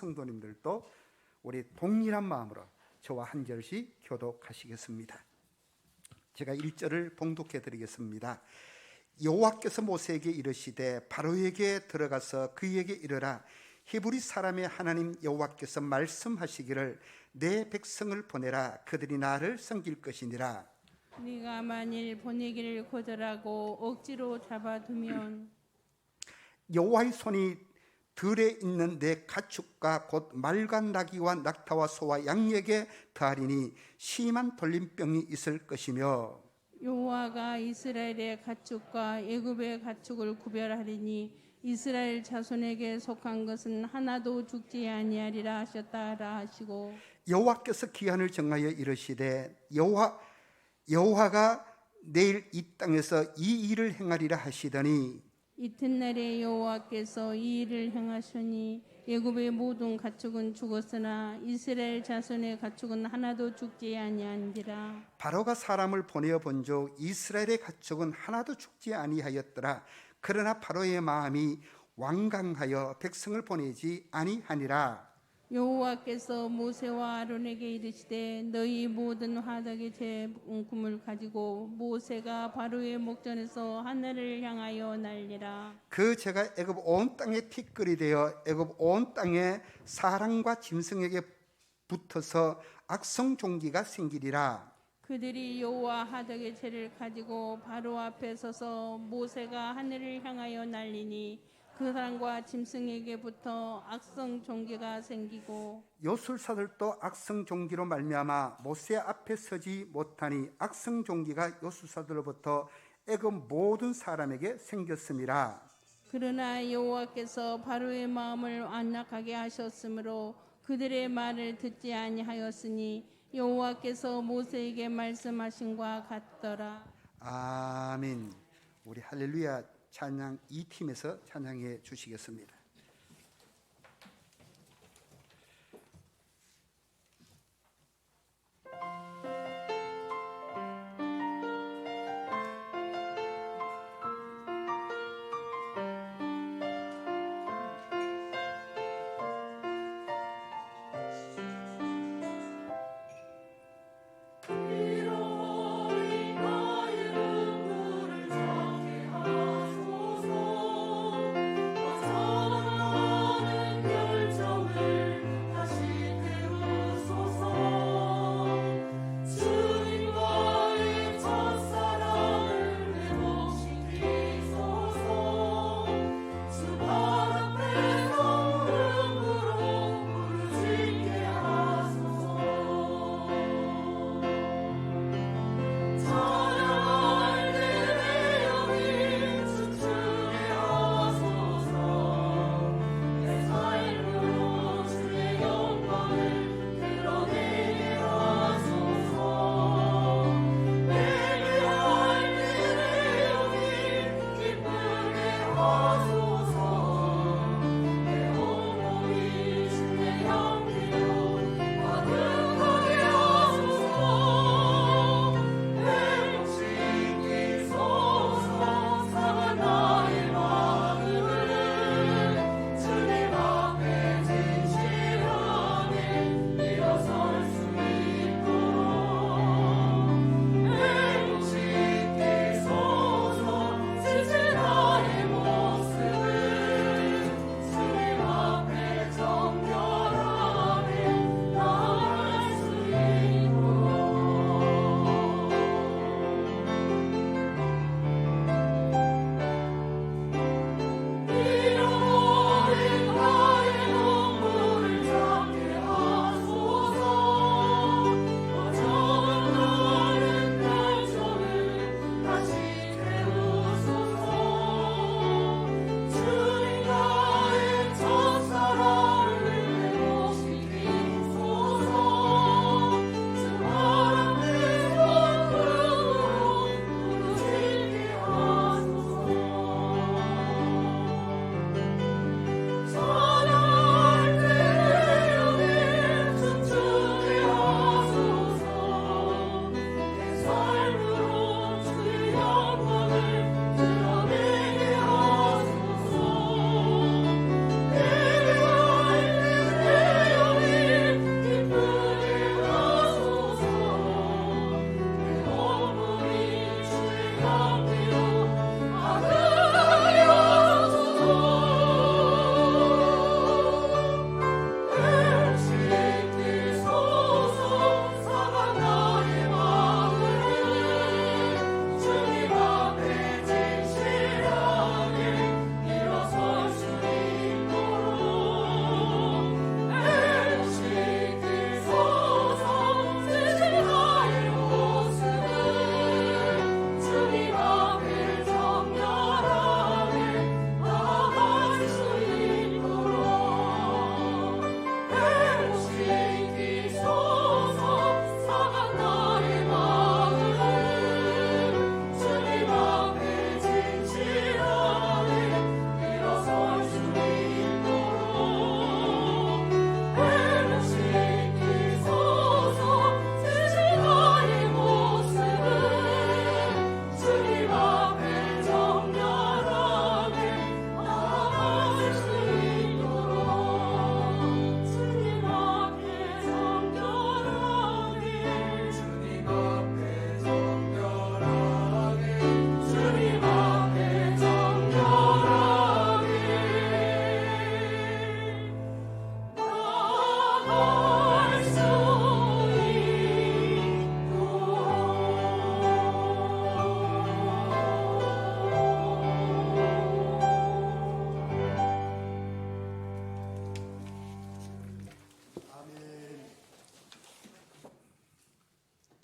성도님들도 우리 동일한 마음으로 저와 한 절씩 교독하시겠습니다. 제가 1절을 봉독해 드리겠습니다. 여호와께서 모세에게 이르시되 바로에게 들어가서 그에게 이르라. 히브리 사람의 하나님 여호와께서 말씀하시기를 내 백성을 보내라. 그들이 나를 섬길 것이니라. 네가 만일 보내기를 거절하고 억지로 잡아두면 여호와의 손이 들에 있는 내 가축과 곧 말과 나귀와 낙타와 소와 양에게 더하리니 심한 돌림병이 있을 것이며 여호와가 이스라엘의 가축과 애굽의 가축을 구별하리니 이스라엘 자손에게 속한 것은 하나도 죽지 아니하리라 하셨다라 하시고 여호와께서 기한을 정하여 이르시되 여호와가 내일 이 땅에서 이 일을 행하리라 하시더니 이튿날에 여호와께서 이 일을 행하시니 애굽의 모든 가축은 죽었으나 이스라엘 자손의 가축은 하나도 죽지 아니한지라. 바로가 사람을 보내어 본즉 이스라엘의 가축은 하나도 죽지 아니하였더라. 그러나 바로의 마음이 완강하여 백성을 보내지 아니하니라. 여호와께서 모세와 아론에게 이르시되 너희 모든 화덕의 제금을 가지고 모세가 바로의 목전에서 하늘을 향하여 날리라. 그 제가 애굽 온 땅에 티끌이 되어 애굽 온 땅에 사람과 짐승에게 붙어서 악성 종기가 생기리라. 그들이 여호와 하덕의 채를 가지고 바로 앞에 서서 모세가 하늘을 향하여 날리니 그 사람과 짐승에게부터 악성 종기가 생기고 요술사들도 악성 종기로 말미암아 모세 앞에 서지 못하니 악성 종기가 요술사들로부터 애굽 모든 사람에게 생겼음이라. 그러나 여호와께서 바로의 마음을 완악하게 하셨으므로 그들의 말을 듣지 아니하였으니 여호와께서 모세에게 말씀하신과 같더라. 아멘. 우리 할렐루야 찬양 2팀에서 찬양해 주시겠습니다. 하소서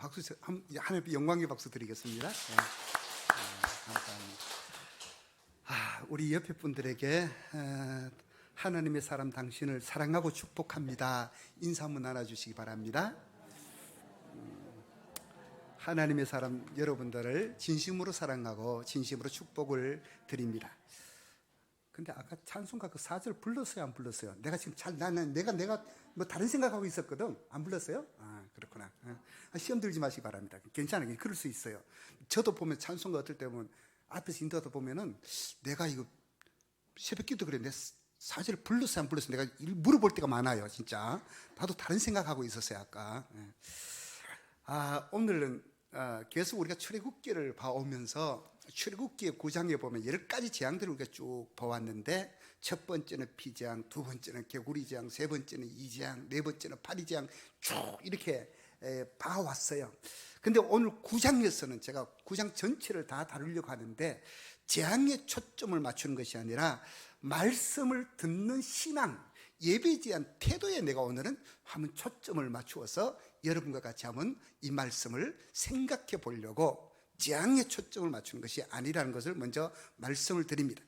박수 하나님 영광의 박수 드리겠습니다. 네. 감사합니다. 우리 옆에 분들에게 하나님의 사람 당신을 사랑하고 축복합니다. 인사 한번 나눠주시기 바랍니다. 하나님의 사람 여러분들을 진심으로 사랑하고 진심으로 축복을 드립니다. 근데 아까 찬송가 그 4절 불렀어요, 안 불렀어요? 내가 지금 내가 뭐 다른 생각하고 있었거든. 안 불렀어요? 그렇구나. 시험 들지 마시기 바랍니다. 괜찮아요. 그럴 수 있어요. 저도 보면 찬송가 어떨 때 보면 앞에서 인도하다 보면은 내가 이거 새벽기도 그래. 내 4절 불렀어요, 안 불렀어요? 내가 물어볼 때가 많아요, 진짜. 나도 다른 생각하고 있었어요, 아까. 오늘은 계속 우리가 출애굽기를 봐오면서 출애굽기의 9장에 보면 10가지 재앙들을 우리가 쭉 봐왔는데, 첫 번째는 피재앙, 두 번째는 개구리재앙, 세 번째는 이재앙, 네 번째는 파리재앙 쭉 이렇게 봐왔어요. 근데 오늘 9장에서는 제가 9장 전체를 다 다루려고 하는데, 재앙에 초점을 맞추는 것이 아니라 말씀을 듣는 신앙, 예배에 대한 태도에 내가 오늘은 한번 초점을 맞추어서 여러분과 같이 한번 이 말씀을 생각해 보려고 재앙에 초점을 맞추는 것이 아니라는 것을 먼저 말씀을 드립니다.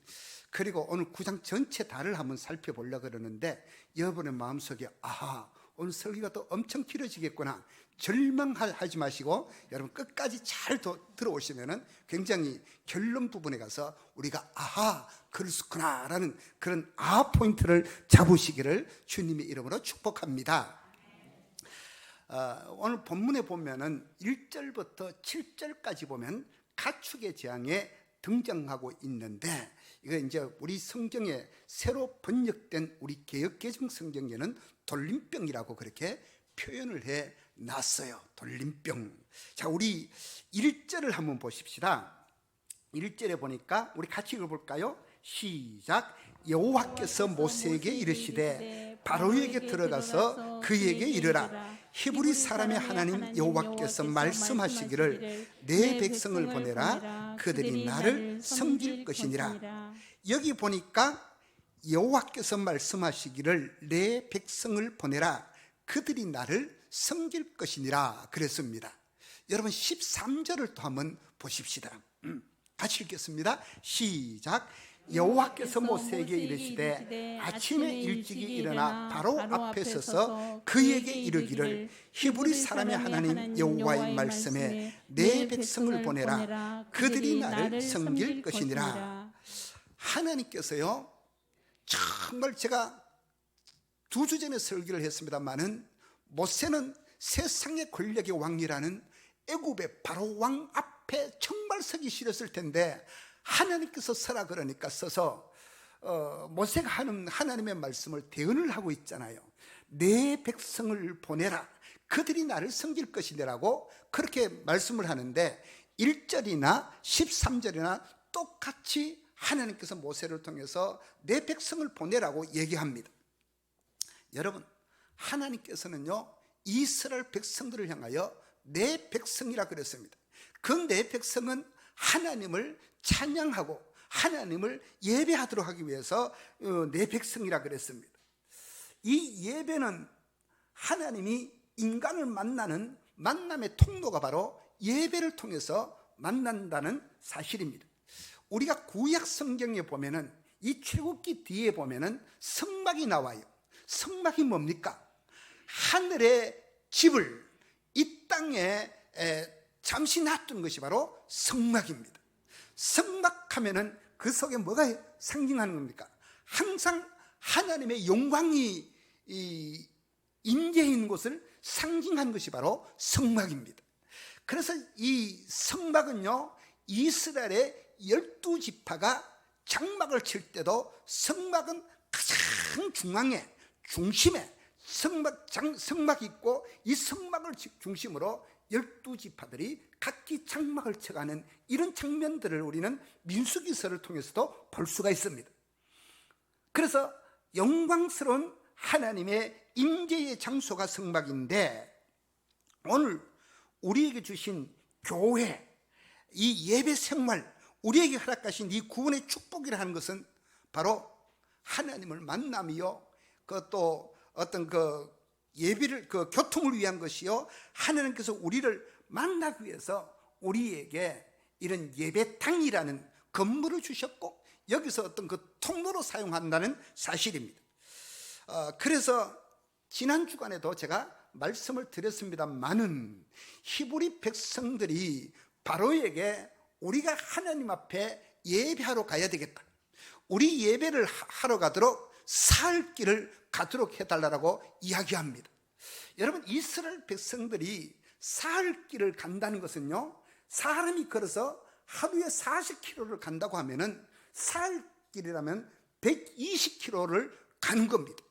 그리고 오늘 9장 전체 다를 한번 살펴보려고 그러는데, 여러분의 마음속에 오늘 설교가 또 엄청 길어지겠구나 절망하지 마시고 여러분 끝까지 잘 들어오시면은 굉장히 결론 부분에 가서 우리가 그렇구나 라는 그런 포인트를 잡으시기를 주님의 이름으로 축복합니다. 오늘 본문에 보면은 1절부터 7절까지 보면 가축의 재앙에 등장하고 있는데, 이거 이제 우리 성경에 새로 번역된 우리 개역개정 성경에는 돌림병이라고 그렇게 표현을 해 놨어요. 돌림병. 자, 우리 1절을 한번 보십시다. 1절에 보니까 우리 같이 읽어볼까요? 시작. 여호와께서 모세에게 이르시되 바로에게 들어가서 그에게 이르라. 히브리 사람의 하나님 여호와께서 말씀하시기를 내 백성을 보내라. 그들이 나를 섬길 것이니라. 여기 보니까 여호와께서 말씀하시기를 내 백성을 보내라. 그들이 나를 섬길 것이니라 그랬습니다. 여러분 13절을 또 한번 보십시다. 같이 읽겠습니다. 시작. 여호와께서 모세에게 이르시되 아침에 일찍이 일어나 바로 앞에 서서 그에게 이르기를 히브리 사람의 하나님 여호와의 말씀에 내 백성을 보내라. 그들이 나를 섬길 것이니라. 하나님께서요, 정말 제가 2주 전에 설교를 했습니다마는 모세는 세상의 권력의 왕이라는 애굽의 바로 왕 앞에 정말 서기 싫었을 텐데 하나님께서 서라 그러니까 서서 모세가 하는 하나님의 말씀을 대언을 하고 있잖아요. 내 백성을 보내라. 그들이 나를 섬길 것이라고 그렇게 말씀을 하는데 1절이나 13절이나 똑같이 하나님께서 모세를 통해서 내 백성을 보내라고 얘기합니다. 여러분, 하나님께서는요 이스라엘 백성들을 향하여 내 백성이라 그랬습니다. 그 내 백성은 하나님을 찬양하고 하나님을 예배하도록 하기 위해서 내 백성이라 그랬습니다. 이 예배는 하나님이 인간을 만나는 만남의 통로가 바로 예배를 통해서 만난다는 사실입니다. 우리가 구약 성경에 보면은 이 출애굽기 뒤에 보면은 성막이 나와요. 성막이 뭡니까? 하늘의 집을 이 땅에 잠시 놔둔 것이 바로 성막입니다. 성막하면은 그 속에 뭐가 상징하는 겁니까? 항상 하나님의 영광이 임재인 곳을 상징하는 것이 바로 성막입니다. 그래서 이 성막은요 이스라엘의 12지파가 장막을 칠 때도 성막은 가장 중심에 성막이 있고 이 성막을 중심으로 12지파들이 각기 장막을 쳐가는 이런 장면들을 우리는 민수기서를 통해서도 볼 수가 있습니다. 그래서 영광스러운 하나님의 임재의 장소가 성막인데, 오늘 우리에게 주신 교회, 이 예배 생활, 우리에게 허락하신 이 구원의 축복이라 하는 것은 바로 하나님을 만남이요, 그것도 어떤 그 예배를 교통을 위한 것이요, 하나님께서 우리를 만나기 위해서 우리에게 이런 예배당이라는 건물을 주셨고 여기서 어떤 그 통로로 사용한다는 사실입니다. 그래서 지난 주간에도 제가 말씀을 드렸습니다마는 히브리 백성들이 바로에게 우리가 하나님 앞에 예배하러 가야 되겠다, 우리 예배를 하러 가도록 살 길을 가도록 해달라고 이야기합니다. 여러분, 이스라엘 백성들이 살 길을 간다는 것은요, 사람이 걸어서 하루에 40km를 간다고 하면은 살 길이라면 120km를 가는 겁니다.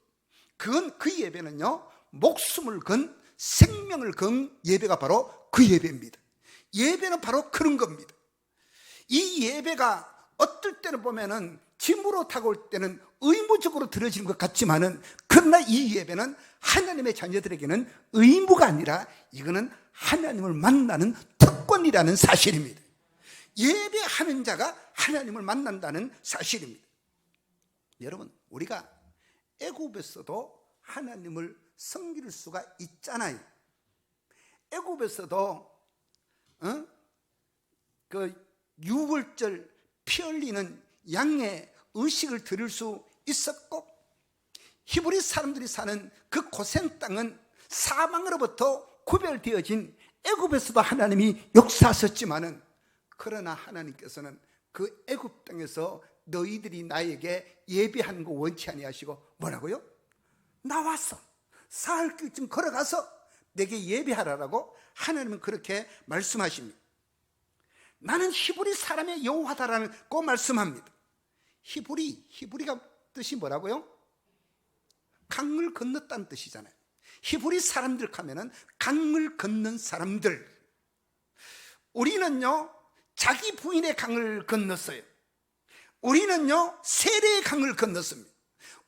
그 예배는요, 목숨을 건, 생명을 건 예배가 바로 그 예배입니다. 예배는 바로 그런 겁니다. 이 예배가 어떨 때는 보면은 짐으로 다가올 때는 의무적으로 드려지는 것 같지만은, 그러나 이 예배는 하나님의 자녀들에게는 의무가 아니라 이거는 하나님을 만나는 특권이라는 사실입니다. 예배하는 자가 하나님을 만난다는 사실입니다. 여러분, 우리가 애굽에서도 하나님을 섬길 수가 있잖아요. 애굽에서도 그 유월절 피 흘리는 양의 의식을 드릴 수 있었고, 히브리 사람들이 사는 그 고센 땅은 사망으로부터 구별되어진 애굽에서도 하나님이 역사하셨지만은, 그러나 하나님께서는 그 애굽 땅에서 너희들이 나에게 예배하는 거 원치 아니하시고 뭐라고요? 나와서 사흘 길쯤 걸어가서 내게 예배하라라고 하나님은 그렇게 말씀하십니다. 나는 히브리 사람의 여호와다라고 말씀합니다. 히브리가 뜻이 뭐라고요? 강을 건넜다는 뜻이잖아요. 히브리 사람들 하면은 강을 건넌 사람들. 우리는요, 자기 부인의 강을 건넜어요. 우리는요, 세례의 강을 건넜습니다.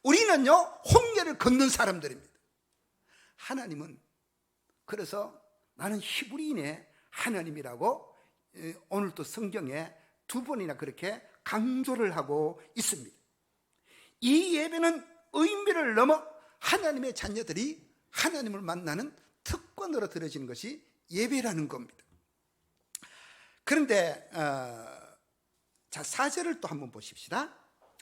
우리는요, 홍해를 건넌 사람들입니다. 하나님은 그래서 나는 히브리인의 하나님이라고 오늘 또 성경에 두 번이나 그렇게 강조를 하고 있습니다. 이 예배는 의미를 넘어 하나님의 자녀들이 하나님을 만나는 특권으로 드려지는 것이 예배라는 겁니다. 그런데 자, 4절을 또 한번 보십시다.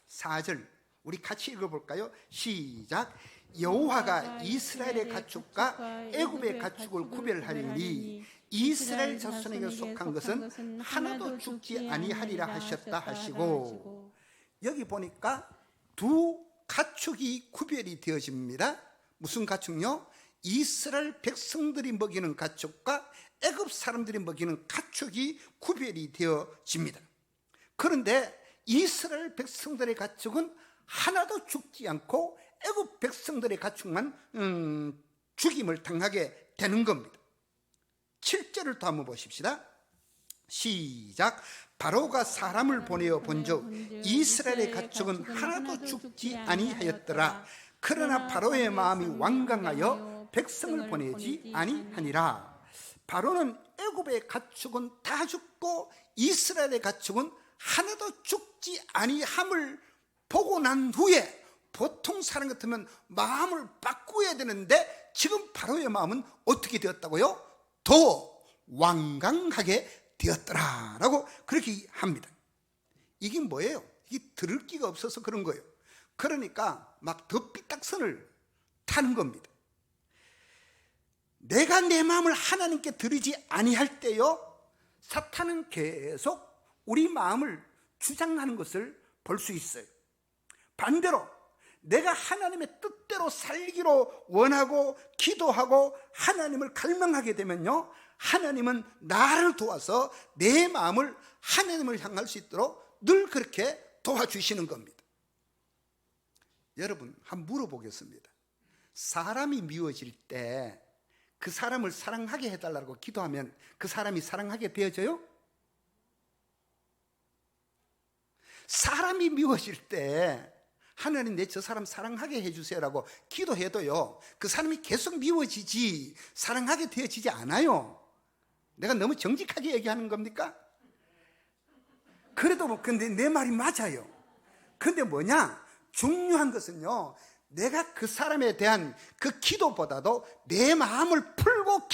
4절 우리 같이 읽어볼까요? 시작. 여호와가 이스라엘의 가축과 애굽의 가축을 구별하리니 이스라엘 자손에게 속한 것은 하나도 죽지 아니하리라 하셨다 하시고, 여기 보니까 두 가축이 구별이 되어집니다. 무슨 가축요? 이스라엘 백성들이 먹이는 가축과 애굽 사람들이 먹이는 가축이 구별이 되어집니다. 그런데 이스라엘 백성들의 가축은 하나도 죽지 않고 애굽 백성들의 가축만 죽임을 당하게 되는 겁니다. 7절을 또 한번 보십시다. 시작. 바로가 사람을 보내어 본즉 이스라엘의 가축은 하나도 죽지 아니하였더라. 그러나 바로의 마음이 완강하여 백성을 보내지 아니하니라. 바로는 애굽의 가축은 다 죽고 이스라엘의 가축은 하나도 죽지 아니함을 보고 난 후에, 보통 사람 같으면 마음을 바꾸어야 되는데 지금 바로의 마음은 어떻게 되었다고요? 더 완강하게 되었더라라고 그렇게 합니다. 이게 뭐예요? 이게 들을 기가 없어서 그런 거예요. 그러니까 막 더 삐딱선을 타는 겁니다. 내가 내 마음을 하나님께 드리지 아니할 때요, 사탄은 계속 우리 마음을 주장하는 것을 볼 수 있어요. 반대로 내가 하나님의 뜻대로 살기로 원하고 기도하고 하나님을 갈망하게 되면요, 하나님은 나를 도와서 내 마음을 하나님을 향할 수 있도록 늘 그렇게 도와주시는 겁니다. 여러분, 한번 물어보겠습니다. 사람이 미워질 때 그 사람을 사랑하게 해달라고 기도하면 그 사람이 사랑하게 되어져요? 사람이 미워질 때 하나님 내 저 사람 사랑하게 해주세요라고 기도해도요, 그 사람이 계속 미워지지 사랑하게 되어지지 않아요. 내가 너무 정직하게 얘기하는 겁니까? 그래도 근데 내 말이 맞아요. 근데 뭐냐? 중요한 것은요, 내가 그 사람에 대한 그 기도보다도 내 마음을 풀고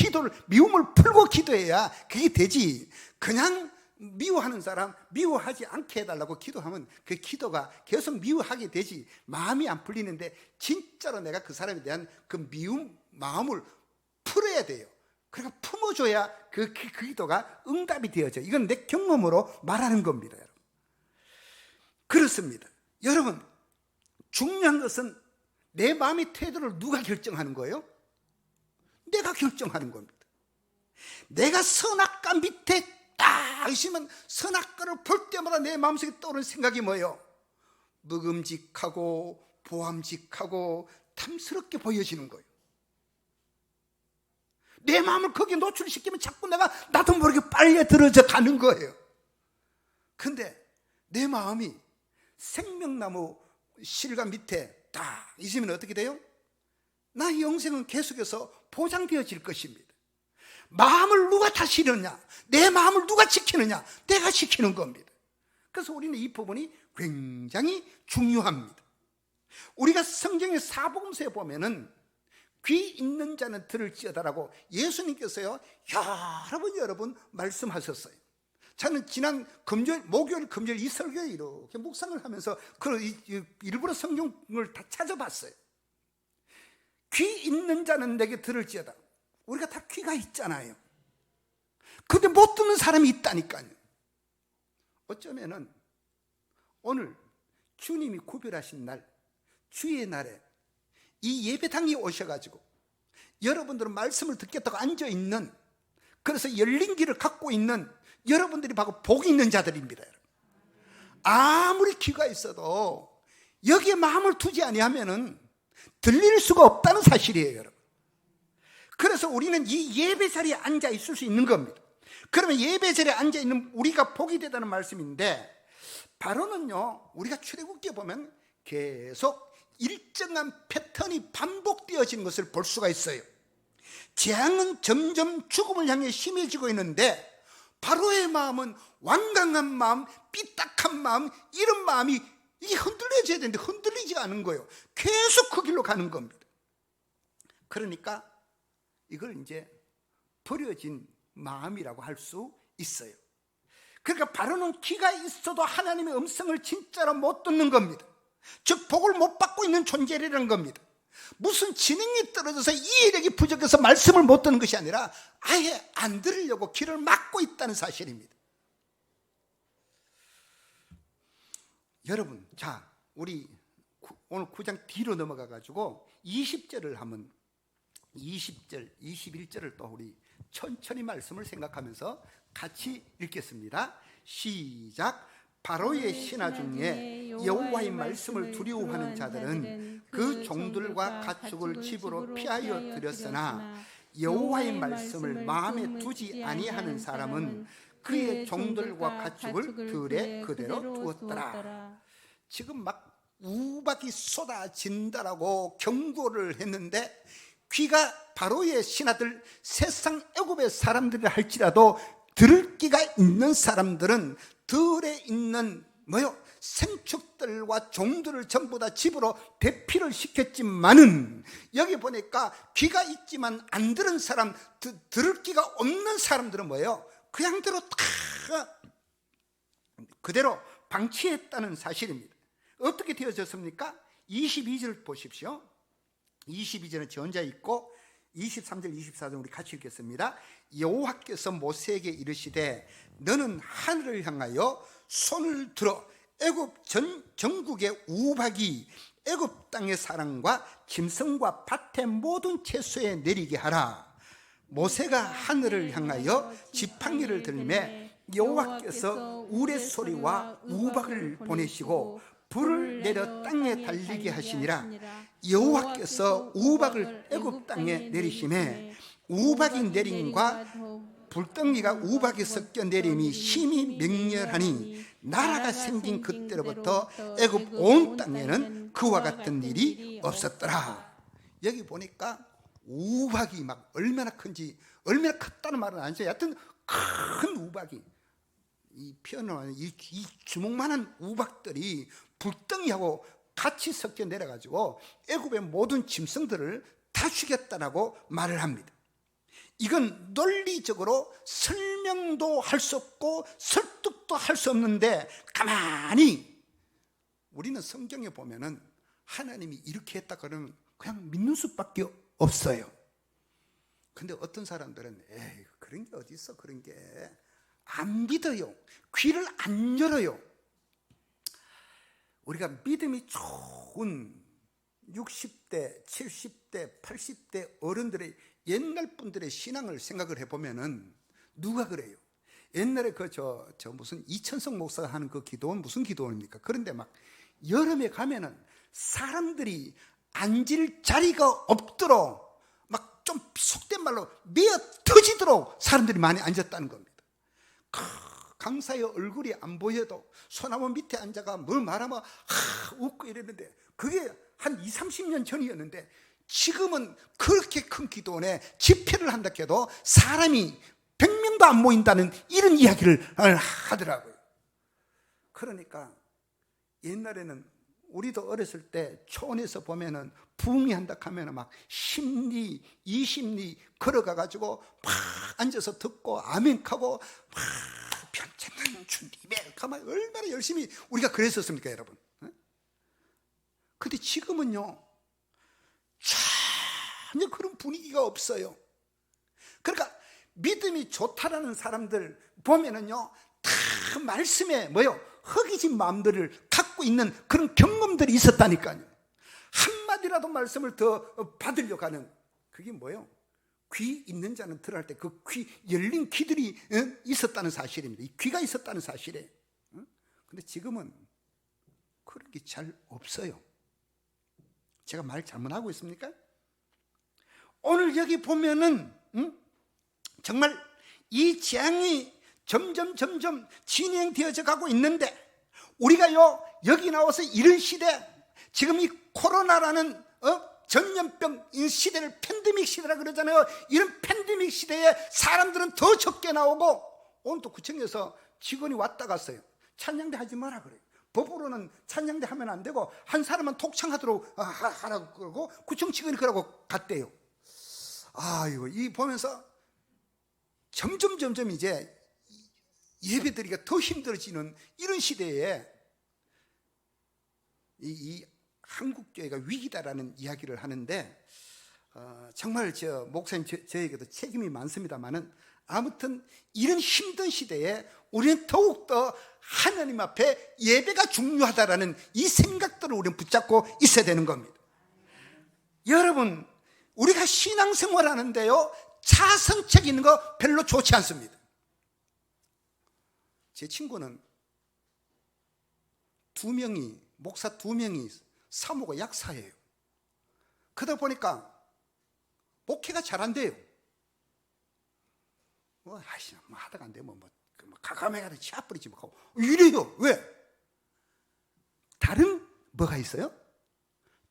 미움을 풀고 기도해야 그게 되지. 그냥 미워하는 사람 미워하지 않게 해달라고 기도하면 그 기도가 계속 미워하게 되지. 마음이 안 풀리는데 진짜로 내가 그 사람에 대한 그 미움 마음을 풀어야 돼요. 그러니까 품어줘야 그 기도가 응답이 되어져. 이건 내 경험으로 말하는 겁니다, 여러분. 그렇습니다. 여러분, 중요한 것은 내 마음의 태도를 누가 결정하는 거예요? 내가 결정하는 겁니다. 내가 선악과 밑에 딱 있으면 선악과를 볼 때마다 내 마음속에 떠오르는 생각이 뭐예요? 먹음직하고 보암직하고 탐스럽게 보여지는 거예요. 내 마음을 거기에 노출시키면 자꾸 나도 모르게 빨려 들어져 가는 거예요. 근데 내 마음이 생명나무 실과 밑에 딱 있으면 어떻게 돼요? 나의 영생은 계속해서 보장되어질 것입니다. 마음을 누가 다스리느냐? 내 마음을 누가 지키느냐? 내가 지키는 겁니다. 그래서 우리는 이 부분이 굉장히 중요합니다. 우리가 성경의 사복음서에 보면은 귀 있는 자는 들을지어다라고 예수님께서요 여러 번 말씀하셨어요. 저는 지난 목요일, 금요일 이 설교에 이렇게 묵상을 하면서 일부러 성경을 다 찾아봤어요. 귀 있는 자는 내게 들을지어다. 우리가 다 귀가 있잖아요. 근데 못 듣는 사람이 있다니까요. 어쩌면은 오늘 주님이 구별하신 날, 주의 날에 이 예배당에 오셔가지고 여러분들은 말씀을 듣겠다고 앉아있는, 그래서 열린 귀를 갖고 있는 여러분들이 바로 복이 있는 자들입니다. 아무리 귀가 있어도 여기에 마음을 두지 아니하면은 들릴 수가 없다는 사실이에요, 여러분. 그래서 우리는 이 예배 자리에 앉아 있을 수 있는 겁니다. 그러면 예배 자리에 앉아 있는 우리가 복이 되다는 말씀인데, 바로는요 우리가 출애굽기에 보면 계속 일정한 패턴이 반복되어지는 것을 볼 수가 있어요. 재앙은 점점 죽음을 향해 심해지고 있는데 바로의 마음은 완강한 마음, 삐딱한 마음, 이런 마음이 이게 흔들려져야 되는데 흔들리지 않은 거예요. 계속 그 길로 가는 겁니다. 그러니까 이걸 이제 버려진 마음이라고 할 수 있어요. 그러니까 바로는 귀가 있어도 하나님의 음성을 진짜로 못 듣는 겁니다. 즉 복을 못 받고 있는 존재라는 겁니다. 무슨 지능이 떨어져서 이해력이 부족해서 말씀을 못 듣는 것이 아니라 아예 안 들으려고 귀를 막고 있다는 사실입니다. 여러분, 자, 우리 오늘 9장 뒤로 넘어가 가지고 20절을 하면 20절, 21절을 또 우리 천천히 말씀을 생각하면서 같이 읽겠습니다. 시작. 바로의 신하 중에 여호와의 말씀을 두려워하는 자들은 그 종들과 가축을 집으로 피하여 들였으나 여호와의 말씀을 마음에 두지 아니하는 사람은 그의 종들과 가축을 들에 그대로 두었더라. 지금 막 우박이 쏟아진다라고 경고를 했는데, 귀가 바로의 신하들, 세상 애굽의 사람들을 할지라도 들을 귀가 있는 사람들은 들에 있는 생축들과 종들을 전부 다 집으로 대피를 시켰지만은, 여기 보니까 귀가 있지만 안 들은 사람, 들을 귀가 없는 사람들은 뭐예요? 그냥대로 다 그대로 방치했다는 사실입니다. 어떻게 되어졌습니까? 22절 보십시오. 22절은 전자 있고 23절 24절 우리 같이 읽겠습니다. 여호와께서 모세에게 이르시되 너는 하늘을 향하여 손을 들어 애굽 전국의 우박이 애굽 땅의 사람과 짐승과 밭의 모든 채소에 내리게 하라. 모세가 하늘을 향하여 지팡이를 들매 여호와께서 우레소리와 우박을 보내시고 불을 내려 땅에 달리게 하시니라. 여호와께서 우박을 애굽 땅에 내리심에 우박이 내림과 불덩이가 우박이 섞여 내림이 심히 맹렬하니 나라가 생긴 그때로부터 애굽 온 땅에는 그와 같은 일이 없었더라. 여기 보니까 우박이 막 얼마나 큰지, 얼마나 컸다는 말은 아니죠. 여하튼 큰 우박이, 이 표현은 이 주먹만한 우박들이 불덩이하고 같이 섞여 내려가지고 애굽의 모든 짐승들을 다 죽였다라고 말을 합니다. 이건 논리적으로 설명도 할 수 없고 설득도 할 수 없는데, 가만히 우리는 성경에 보면은 하나님이 이렇게 했다 그러면 그냥 믿는 수밖에 없어요. 근데 어떤 사람들은 에이, 그런 게 어디 있어, 그런 게. 안 믿어요. 귀를 안 열어요. 우리가 믿음이 좋은 60대, 70대, 80대 어른들의, 옛날 분들의 신앙을 생각을 해보면은 누가 그래요? 옛날에 무슨 이천성 목사가 하는 그 기도원 무슨 기도원입니까? 그런데 막 여름에 가면은 사람들이 앉을 자리가 없도록 막 좀 속된 말로 메어 터지도록 사람들이 많이 앉았다는 겁니다. 강사의 얼굴이 안 보여도 소나무 밑에 앉아가 뭘 말하면 웃고 이랬는데, 그게 한 20-30년 전이었는데, 지금은 그렇게 큰 기도원에 집회를 한다 해도 사람이 100명도 안 모인다는 이런 이야기를 하더라고요. 그러니까 옛날에는 우리도 어렸을 때 초원에서 보면은 부흥이 한다 하면은 막 10리, 20리 걸어가가지고 막 앉아서 듣고 아멘하고 막 편찮는 주님의 가만, 얼마나 열심히 우리가 그랬었습니까, 여러분? 근데 지금은요, 전혀 그런 분위기가 없어요. 그러니까 믿음이 좋다라는 사람들 보면은요, 다 말씀에 허기진 마음들을 갖고 있는 그런 경험들이 있었다니까요. 한마디라도 말씀을 더 받으려고 하는, 그게 귀 있는 자는 들어 할 때 그 귀 열린 귀들이 있었다는 사실입니다. 이 귀가 있었다는 사실에. 근데 지금은 그런 게 잘 없어요. 제가 말 잘못하고 있습니까? 오늘 여기 보면은 정말 이 재앙이 점점 진행되어져 가고 있는데, 우리가요 여기 나와서 이런 시대, 지금 이 코로나라는 전염병 시대를 팬데믹 시대라 그러잖아요. 이런 팬데믹 시대에 사람들은 더 적게 나오고, 오늘도 구청에서 직원이 왔다 갔어요. 찬양대 하지 마라 그래요. 법으로는 찬양대 하면 안 되고 한 사람은 독창하도록 하라고 그러고, 구청 직원이 그러고 갔대요. 아이고, 이 보면서 점점 이제 예배드리기가 더 힘들어지는 이런 시대에 이 한국교회가 위기다라는 이야기를 하는데, 정말 목사님 저에게도 책임이 많습니다만은, 아무튼 이런 힘든 시대에 우리는 더욱더 하나님 앞에 예배가 중요하다라는 이 생각들을 우리는 붙잡고 있어야 되는 겁니다. 여러분, 우리가 신앙생활 하는데요, 자성책 있는 거 별로 좋지 않습니다. 제 친구는 목사 2명이 사모가 약사예요. 그러다 보니까 목회가 잘 안 돼요. 하다가 안 되면 가감해가지고 치아뿌리지 뭐 이래요. 왜? 다른 뭐가 있어요?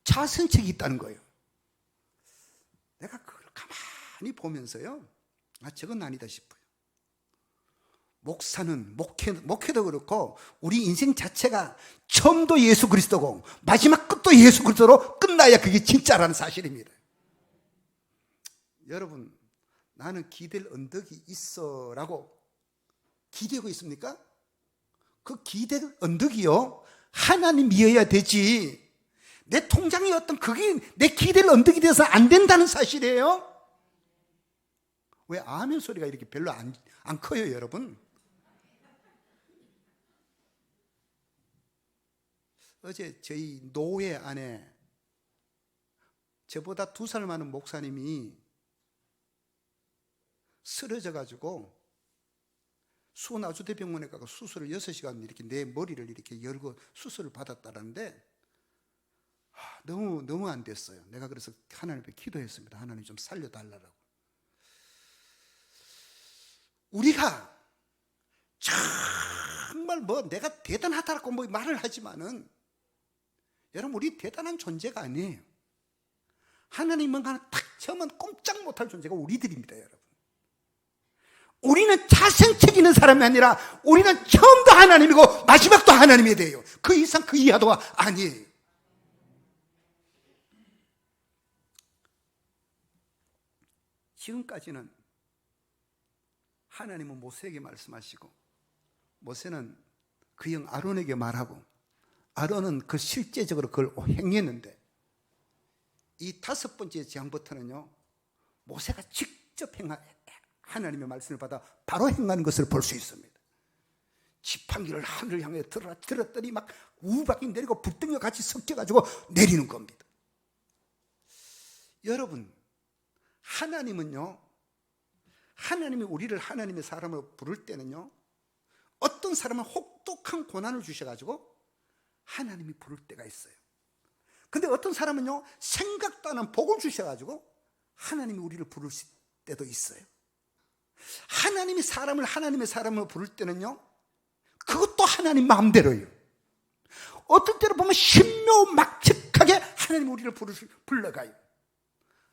자선책이 있다는 거예요. 내가 그걸 가만히 보면서요, 저건 아니다 싶어요. 목사는 목회도 그렇고 우리 인생 자체가 처음도 예수 그리스도고 마지막 끝도 예수 그리스도로 끝나야 그게 진짜라는 사실입니다. 여러분, 나는 기댈 언덕이 있어라고 기대고 있습니까? 그 기댈 언덕이요, 하나님이어야 되지, 내 통장이 그게 내 기댈 언덕이 돼서 안 된다는 사실이에요. 왜 아멘 소리가 이렇게 별로 안 커요, 여러분? 어제 저희 노회 안에 저보다 2살 많은 목사님이 쓰러져가지고 수원아주대병원에 가서 수술을 6시간 이렇게 내 머리를 이렇게 열고 수술을 받았다는데, 너무 안 됐어요. 내가 그래서 하나님 앞에 기도했습니다. 하나님 좀 살려달라고. 우리가 정말 내가 대단하다고 말을 하지만은, 여러분, 우리 대단한 존재가 아니에요. 하나님은 딱 처음은 꼼짝 못할 존재가 우리들입니다, 여러분. 우리는 자성책 있는 사람이 아니라 우리는 처음도 하나님이고 마지막도 하나님이 돼요. 그 이상 그 이하도 아니에요. 지금까지는 하나님은 모세에게 말씀하시고 모세는 그 형 아론에게 말하고 아론은 그 실제적으로 그걸 행했는데 이 5번째 재앙부터는요, 모세가 직접 하나님의 말씀을 받아 바로 행하는 것을 볼 수 있습니다. 지팡이를 하늘을 향해 들었더니 막 우박이 내리고 불덩이와 같이 섞여가지고 내리는 겁니다. 여러분, 하나님은요, 하나님이 우리를 하나님의 사람으로 부를 때는요, 어떤 사람은 혹독한 고난을 주셔가지고 하나님이 부를 때가 있어요. 근데 어떤 사람은요, 생각도 안 한 복을 주셔가지고 하나님이 우리를 부를 때도 있어요. 하나님이 사람을 하나님의 사람으로 부를 때는요, 그것도 하나님 마음대로예요. 어떨 때로 보면 신묘막측하게 하나님 우리를 불러가요.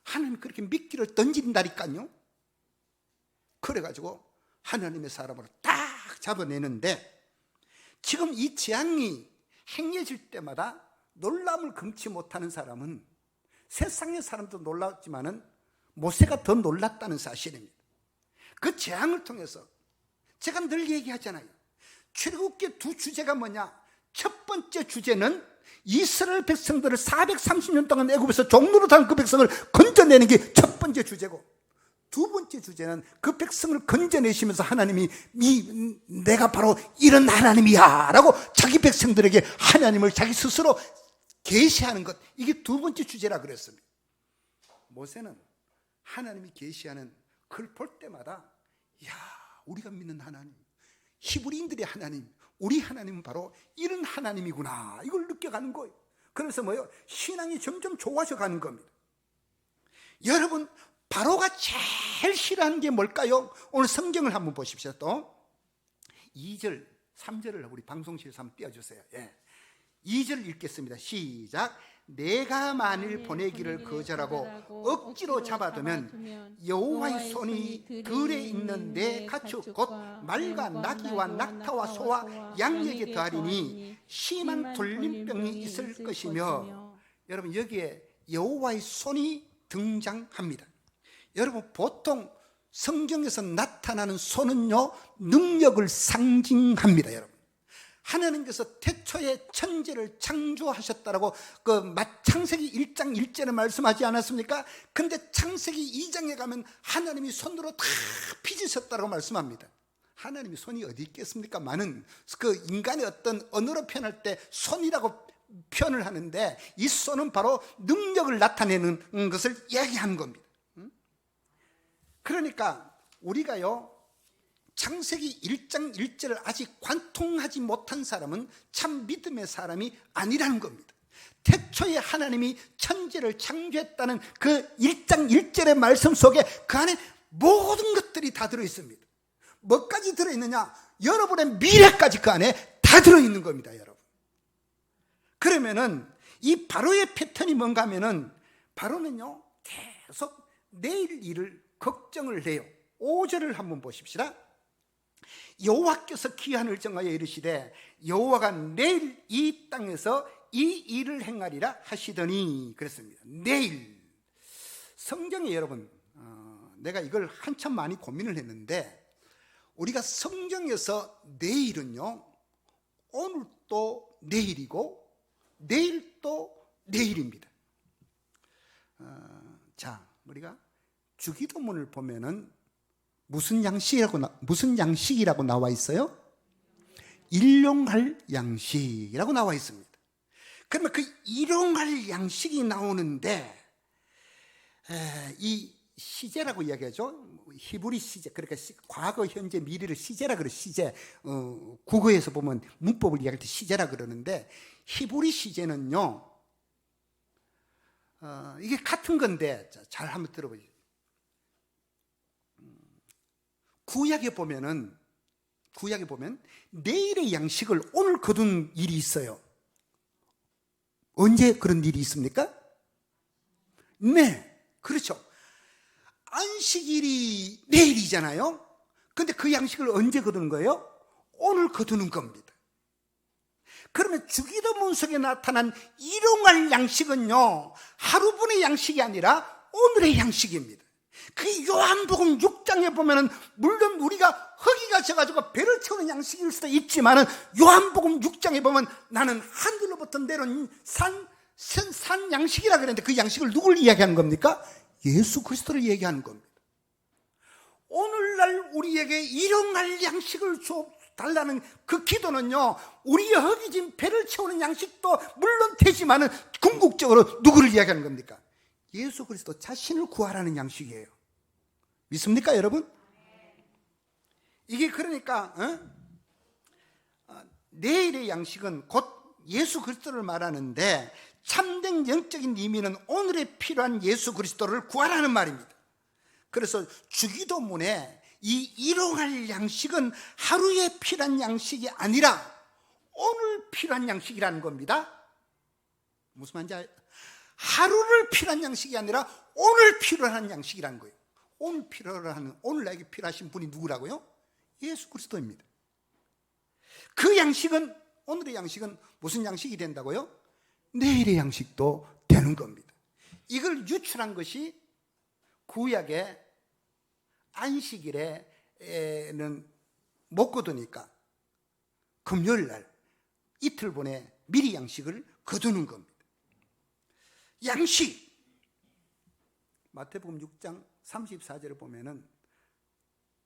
하나님이 그렇게 미끼를 던진다니까요. 그래가지고 하나님의 사람으로 딱 잡아내는데, 지금 이 재앙이 행해질 때마다 놀람을 금치 못하는 사람은 세상의 사람도 놀랐지만은 모세가 더 놀랐다는 사실입니다. 그 재앙을 통해서 제가 늘 얘기하잖아요. 출애굽기 두 주제가 뭐냐? 첫 번째 주제는 이스라엘 백성들을 430년 동안 애굽에서 종노릇한 그 백성을 건져내는 게 첫 번째 주제고, 두 번째 주제는 그 백성을 건져내시면서 하나님이 내가 바로 이런 하나님이야 라고 자기 백성들에게 하나님을 자기 스스로 계시하는 것, 이게 두 번째 주제라 그랬습니다. 모세는 하나님이 계시하는 그걸 볼 때마다, 야, 우리가 믿는 하나님, 히브리인들의 하나님, 우리 하나님은 바로 이런 하나님이구나, 이걸 느껴가는 거예요. 그래서 뭐예요? 신앙이 점점 좋아져 가는 겁니다. 여러분, 바로가 제일 싫어하는 게 뭘까요? 오늘 성경을 한번 보십시오. 또 2절, 3절을 우리 방송실에서 한번 띄워주세요. 2절 읽겠습니다. 시작. 내가 만일 보내기를 거절하고 억지로 잡아두면 여호와의 손이 들에 있는 내 가축 곧 말과 나귀와 낙타와 소와 양에게 더하리니 심한 돌림병이 있을 것이며. 여러분, 여기에 여호와의 손이 등장합니다. 여러분, 보통 성경에서 나타나는 손은요, 능력을 상징합니다. 여러분, 하나님께서 태초에 천지를 창조하셨다라고 그 창세기 1장 1절에 말씀하지 않았습니까? 근데 창세기 2장에 가면 하나님이 손으로 다 빚으셨다라고 말씀합니다. 하나님이 손이 어디 있겠습니까? 많은 그 인간의 어떤 언어로 표현할 때 손이라고 표현을 하는데, 이 손은 바로 능력을 나타내는 것을 이야기하는 겁니다. 그러니까 우리가요, 창세기 1장 1절을 아직 관통하지 못한 사람은 참 믿음의 사람이 아니라는 겁니다. 태초에 하나님이 천지를 창조했다는 그 1장 1절의 말씀 속에 그 안에 모든 것들이 다 들어있습니다. 뭐까지 들어있느냐? 여러분의 미래까지 그 안에 다 들어있는 겁니다, 여러분. 그러면은 이 바로의 패턴이 뭔가 하면은, 바로는요, 계속 내일 일을 걱정을 해요. 5절을 한번 보십시다. 여호와께서 기한을 정하여 이르시되 여호와가 내일 이 땅에서 이 일을 행하리라 하시더니 그랬습니다. 내일. 성경에 여러분, 내가 이걸 한참 많이 고민을 했는데, 우리가 성경에서 내일은요, 오늘 또 내일이고 내일 또 내일입니다. 자, 우리가 주기도문을 보면은 무슨 양식이라고 나와 있어요? 일용할 양식이라고 나와 있습니다. 그러면 그 일용할 양식이 나오는데, 이 시제라고 이야기하죠. 히브리 시제, 그러니까 과거, 현재, 미래를 시제라 그래요. 시제. 국어에서 보면 문법을 이야기할 때 시제라 그러는데, 히브리 시제는요, 이게 같은 건데, 잘 한번 들어보세요. 구약에 보면 내일의 양식을 오늘 거둔 일이 있어요. 언제 그런 일이 있습니까? 네, 그렇죠. 안식일이 내일이잖아요. 근데 그 양식을 언제 거두는 거예요? 오늘 거두는 겁니다. 그러면 주기도문 속에 나타난 일용할 양식은요, 하루분의 양식이 아니라 오늘의 양식입니다. 그 요한복음 6장에 보면은 물론 우리가 허기가 져가지고 배를 채우는 양식일 수도 있지만은 요한복음 6장에 보면 나는 하늘로부터 내려온 산 양식이라 그랬는데 그 양식을 누굴 이야기하는 겁니까? 예수 그리스도를 얘기하는 겁니다. 오늘날 우리에게 일용할 양식을 달라는 그 기도는요, 우리의 허기진 배를 채우는 양식도 물론 되지만은 궁극적으로 누구를 이야기하는 겁니까? 예수 그리스도 자신을 구하라는 양식이에요. 믿습니까, 여러분? 이게 그러니까 내일의 양식은 곧 예수 그리스도를 말하는데, 참된 영적인 의미는 오늘에 필요한 예수 그리스도를 구하라는 말입니다. 그래서 주기도문에 이 일용할 양식은 하루에 필요한 양식이 아니라 오늘 필요한 양식이라는 겁니다. 무슨 말인지 하루를 필요한 양식이 아니라 오늘 필요한 양식이라는 거예요. 오늘 필요한, 오늘 나에게 필요하신 분이 누구라고요? 예수 그리스도입니다. 그 양식은, 오늘의 양식은 무슨 양식이 된다고요? 내일의 양식도 되는 겁니다. 이걸 유출한 것이 구약의 안식일에는 못 거두니까 금요일 날 이틀 번에 미리 양식을 거두는 겁니다. 양식, 마태복음 6장 34절을 보면은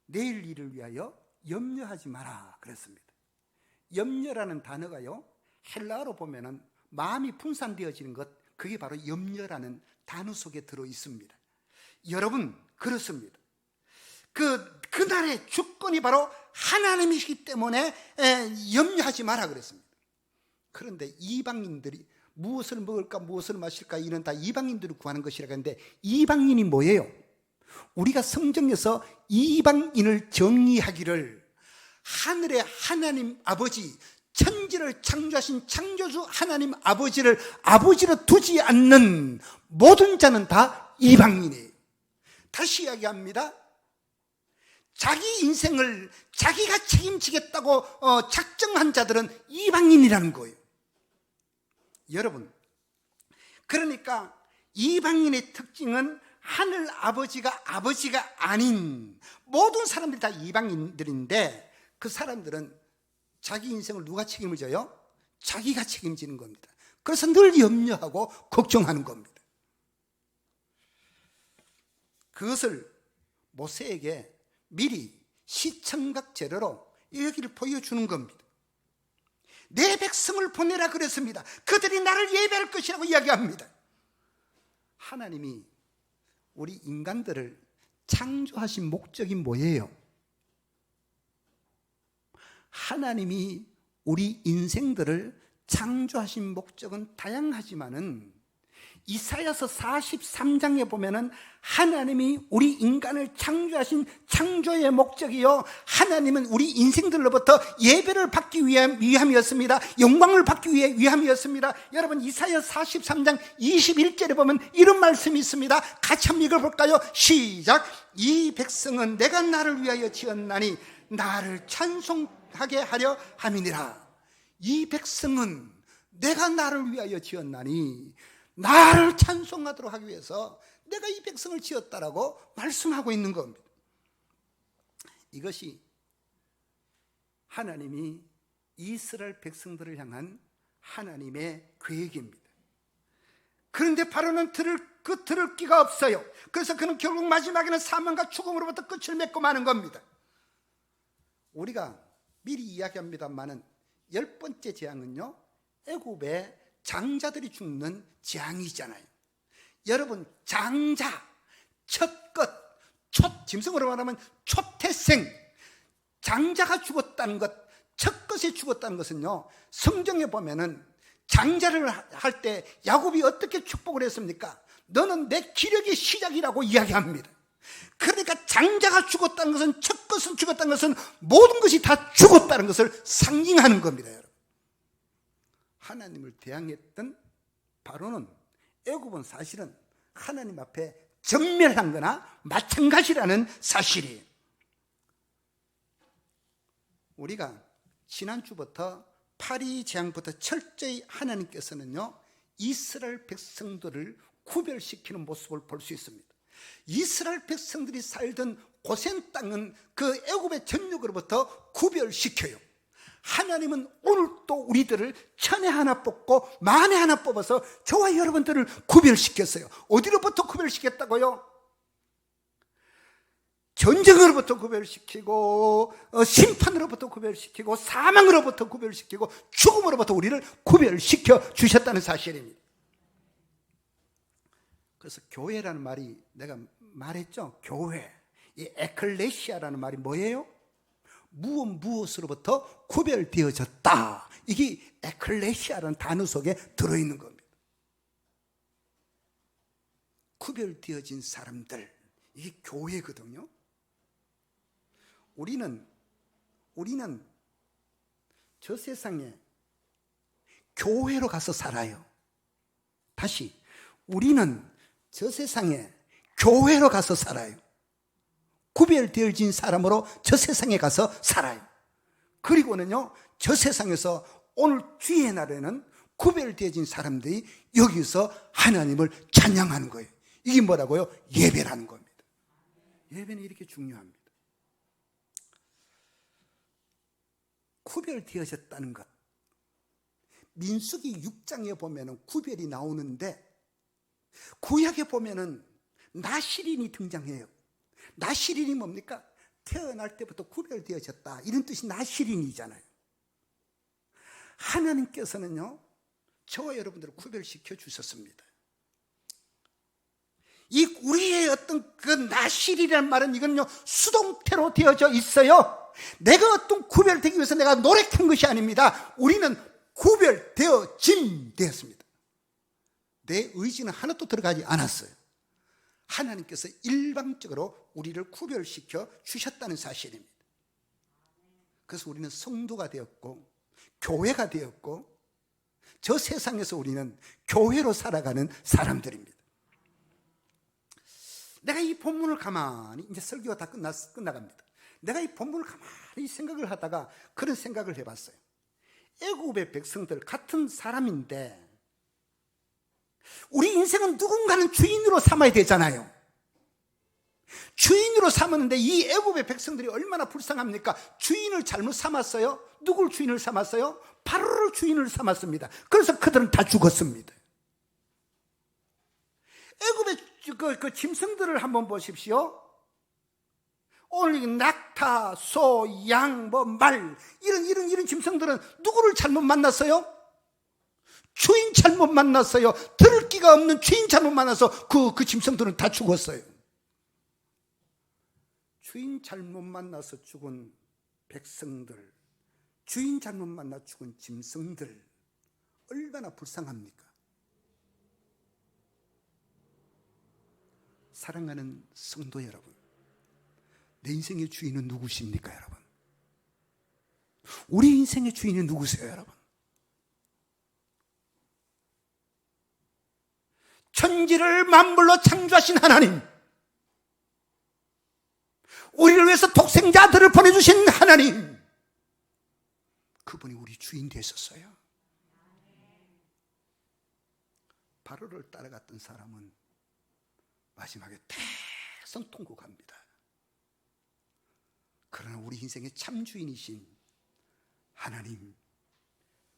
내일 일을 위하여 염려하지 마라 그랬습니다. 염려라는 단어가요, 헬라어로 보면은 마음이 분산되어지는 것, 그게 바로 염려라는 단어 속에 들어 있습니다. 여러분, 그렇습니다. 그날의 주권이 바로 하나님이시기 때문에 염려하지 마라 그랬습니다. 그런데 이방인들이 무엇을 먹을까 무엇을 마실까, 이는 다 이방인들이 구하는 것이라고 하는데, 이방인이 뭐예요? 우리가 성경에서 이방인을 정의하기를 하늘의 하나님 아버지, 천지를 창조하신 창조주 하나님 아버지를 아버지로 두지 않는 모든 자는 다 이방인이에요. 다시 이야기합니다. 자기 인생을 자기가 책임지겠다고 작정한 자들은 이방인이라는 거예요. 여러분, 그러니까 이방인의 특징은 하늘 아버지가 아닌 모든 사람들이 다 이방인들인데, 그 사람들은 자기 인생을 누가 책임을 져요? 자기가 책임지는 겁니다. 그래서 늘 염려하고 걱정하는 겁니다. 그것을 모세에게 미리 시청각 재료로 여기를 보여주는 겁니다. 내 백성을 보내라 그랬습니다. 그들이 나를 예배할 것이라고 이야기합니다. 하나님이 우리 인간들을 창조하신 목적이 뭐예요? 하나님이 우리 인생들을 창조하신 목적은 다양하지만은 이사야서 43장에 보면은 하나님이 우리 인간을 창조하신 창조의 목적이요, 하나님은 우리 인생들로부터 예배를 받기 위함이었습니다. 영광을 받기 위함이었습니다. 여러분, 이사야 43장 21절에 보면 이런 말씀이 있습니다. 같이 한번 읽어볼까요? 시작. 이 백성은 내가 나를 위하여 지었나니 나를 찬송하게 하려 함이니라. 이 백성은 내가 나를 위하여 지었나니 나를 찬송하도록 하기 위해서 내가 이 백성을 지었다라고 말씀하고 있는 겁니다. 이것이 하나님이 이스라엘 백성들을 향한 하나님의 계획입니다. 그런데 바로는 들을 끼가 없어요. 그래서 그는 결국 마지막에는 사망과 죽음으로부터 끝을 맺고 마는 겁니다. 우리가 미리 이야기합니다만은 10번째 재앙은요, 애굽의 장자들이 죽는 재앙이잖아요. 여러분, 장자, 첫것, 짐승으로 말하면 초태생, 장자가 죽었다는 것, 첫것이 죽었다는 것은요, 성경에 보면은 장자를 할 때 야곱이 어떻게 축복을 했습니까? 너는 내 기력의 시작이라고 이야기합니다. 그러니까 장자가 죽었다는 것은, 첫것은 죽었다는 것은 모든 것이 다 죽었다는 것을 상징하는 겁니다. 여러분, 하나님을 대항했던 바로는, 애굽은 사실은 하나님 앞에 전멸한 거나 마찬가지라는 사실이에요. 우리가 지난주부터 파리 재앙부터 철저히 하나님께서는요, 이스라엘 백성들을 구별시키는 모습을 볼 수 있습니다. 이스라엘 백성들이 살던 고센 땅은 그 애굽의 전역으로부터 구별시켜요. 하나님은 오늘 또 우리들을 천에 하나 뽑고 만에 하나 뽑아서 저와 여러분들을 구별시켰어요. 어디로부터 구별시켰다고요? 전쟁으로부터 구별시키고 심판으로부터 구별시키고 사망으로부터 구별시키고 죽음으로부터 우리를 구별시켜 주셨다는 사실입니다. 그래서 교회라는 말이 내가 말했죠. 교회, 이 에클레시아라는 말이 뭐예요? 무엇으로부터 구별되어졌다. 이게 에클레시아라는 단어 속에 들어있는 겁니다. 구별되어진 사람들, 이게 교회거든요. 우리는 저 세상에 교회로 가서 살아요. 다시, 우리는 저 세상에 교회로 가서 살아요. 구별되어진 사람으로 저 세상에 가서 살아요. 그리고는요, 저 세상에서 오늘 주의 날에는 구별되어진 사람들이 여기서 하나님을 찬양하는 거예요. 이게 뭐라고요? 예배라는 겁니다. 예배는 이렇게 중요합니다. 구별되어졌다는 것. 민수기 6장에 보면은 구별이 나오는데, 구약에 보면은 나시린이 등장해요. 나시린이 뭡니까? 태어날 때부터 구별되어졌다, 이런 뜻이 나시린이잖아요. 하나님께서는요, 저와 여러분들을 구별시켜 주셨습니다. 이 우리의 어떤 그 나시린이라는 말은 이건요, 수동태로 되어져 있어요. 내가 어떤 구별되기 위해서 내가 노력한 것이 아닙니다. 우리는 구별되어짐 되었습니다. 내 의지는 하나도 들어가지 않았어요. 하나님께서 일방적으로 우리를 구별시켜 주셨다는 사실입니다. 그래서 우리는 성도가 되었고 교회가 되었고 저 세상에서 우리는 교회로 살아가는 사람들입니다. 내가 이 본문을 가만히, 이제 설교가 다 끝나갑니다. 내가 이 본문을 가만히 생각을 하다가 그런 생각을 해봤어요. 애굽의 백성들 같은 사람인데 우리 인생은 누군가는 주인으로 삼아야 되잖아요. 주인으로 삼았는데 이 애굽의 백성들이 얼마나 불쌍합니까? 주인을 잘못 삼았어요. 누굴 주인을 삼았어요? 바로를 주인을 삼았습니다. 그래서 그들은 다 죽었습니다. 애굽의 그 짐승들을 한번 보십시오. 오늘 낙타, 소, 양, 말 이런 짐승들은 누구를 잘못 만났어요? 주인 잘못 만났어요. 들을 기가 없는 주인 잘못 만나서 그 짐승들은 다 죽었어요. 주인 잘못 만나서 죽은 백성들, 주인 잘못 만나 죽은 짐승들, 얼마나 불쌍합니까? 사랑하는 성도 여러분, 내 인생의 주인은 누구십니까, 여러분? 우리 인생의 주인은 누구세요, 여러분? 천지를 만물로 창조하신 하나님, 우리를 위해서 독생자들을 보내주신 하나님, 그분이 우리 주인 되셨어요. 바로를 따라갔던 사람은 마지막에 대성통곡합니다. 그러나 우리 인생의 참 주인이신 하나님,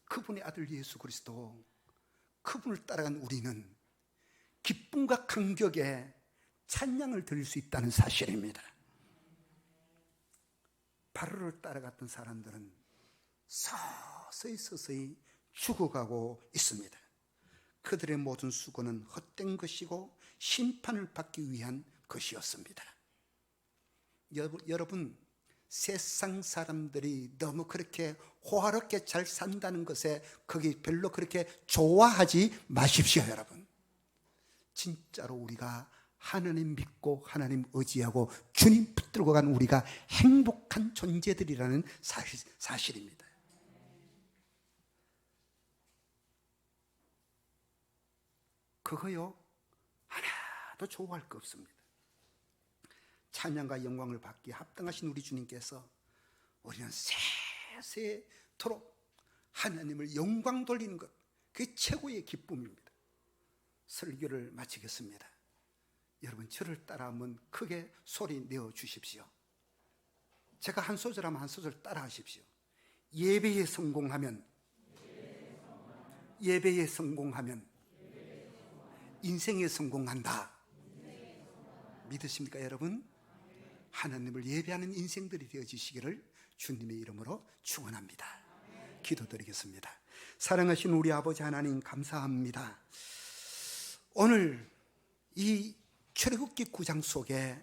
그분의 아들 예수 그리스도, 그분을 따라간 우리는 기쁨과 감격에 찬양을 드릴 수 있다는 사실입니다. 바로를 따라갔던 사람들은 서서히 죽어가고 있습니다. 그들의 모든 수고는 헛된 것이고 심판을 받기 위한 것이었습니다. 여러분, 세상 사람들이 너무 그렇게 호화롭게 잘 산다는 것에 거기 별로 그렇게 좋아하지 마십시오, 여러분. 진짜로 우리가 하나님 믿고 하나님 의지하고 주님 붙들고 가는 우리가 행복한 존재들이라는 사실입니다. 그거요, 하나도 좋아할 거 없습니다. 찬양과 영광을 받기에 합당하신 우리 주님께서 우리는 세세토록 하나님을 영광 돌리는 것, 그게 최고의 기쁨입니다. 설교를 마치겠습니다. 여러분 저를 따라 한번 크게 소리 내어 주십시오. 제가 한 소절 하면 한 소절 따라 하십시오. 예배에 성공하면 인생에 성공한다. 믿으십니까 여러분? 하나님을 예배하는 인생들이 되어지시기를 주님의 이름으로 축원합니다. 기도드리겠습니다. 사랑하신 우리 아버지 하나님 감사합니다. 오늘 이 출애굽기 9장 속에